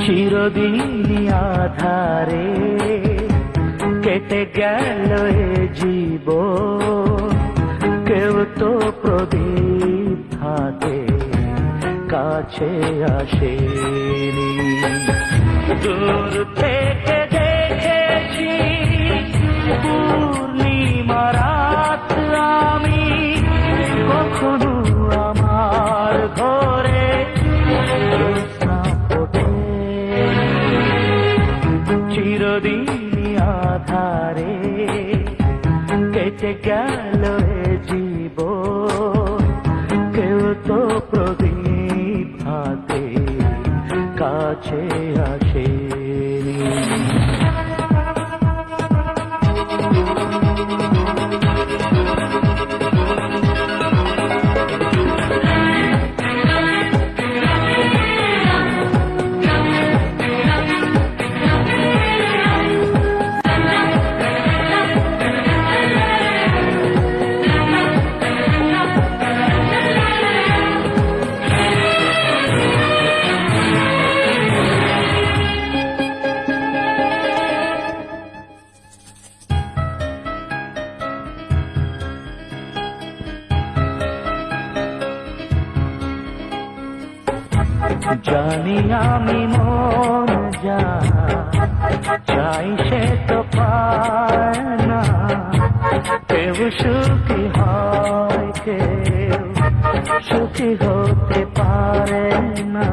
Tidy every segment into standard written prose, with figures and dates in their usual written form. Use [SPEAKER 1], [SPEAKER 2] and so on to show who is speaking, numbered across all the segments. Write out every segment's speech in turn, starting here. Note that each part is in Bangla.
[SPEAKER 1] চিরদিন আধারে কেটে গেল এ জীবন, কেউ তো প্রদীপ হাতে কাছে আসেনি। দূর থেকে দেখেছি পূর্ণিমা রাত আমি, কখনো আমার ঘরে জ্যোৎস্না ফোটে। চিরদিন আধারে কেটে গেল এ জীবন, কেউ তো প্রদীপ হাতে কাছে আসেনি। জানি আমি মন যা চাই সে তো পায় না, কেউ সুখী হয় কেউ সুখী হতে পারে না।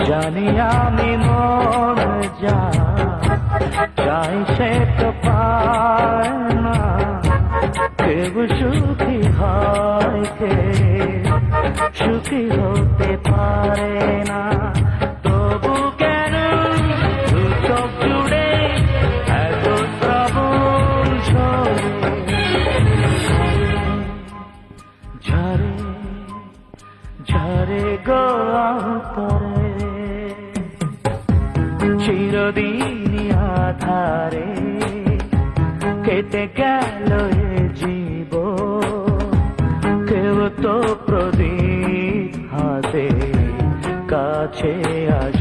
[SPEAKER 1] জানি আমি মন যা চাই সে তো পায় না, কেউ সুখী হয় কেউ সুখী হতে পারে না। তবু কেন দু চোখ জুড়ে এত শ্রাবণ ঝরে ঝরে গো অন্তরে। চিরদিন আধারে কেটে গেল এ জীবন, কেউ তো প্রদীপ হাতে কাছে আসে।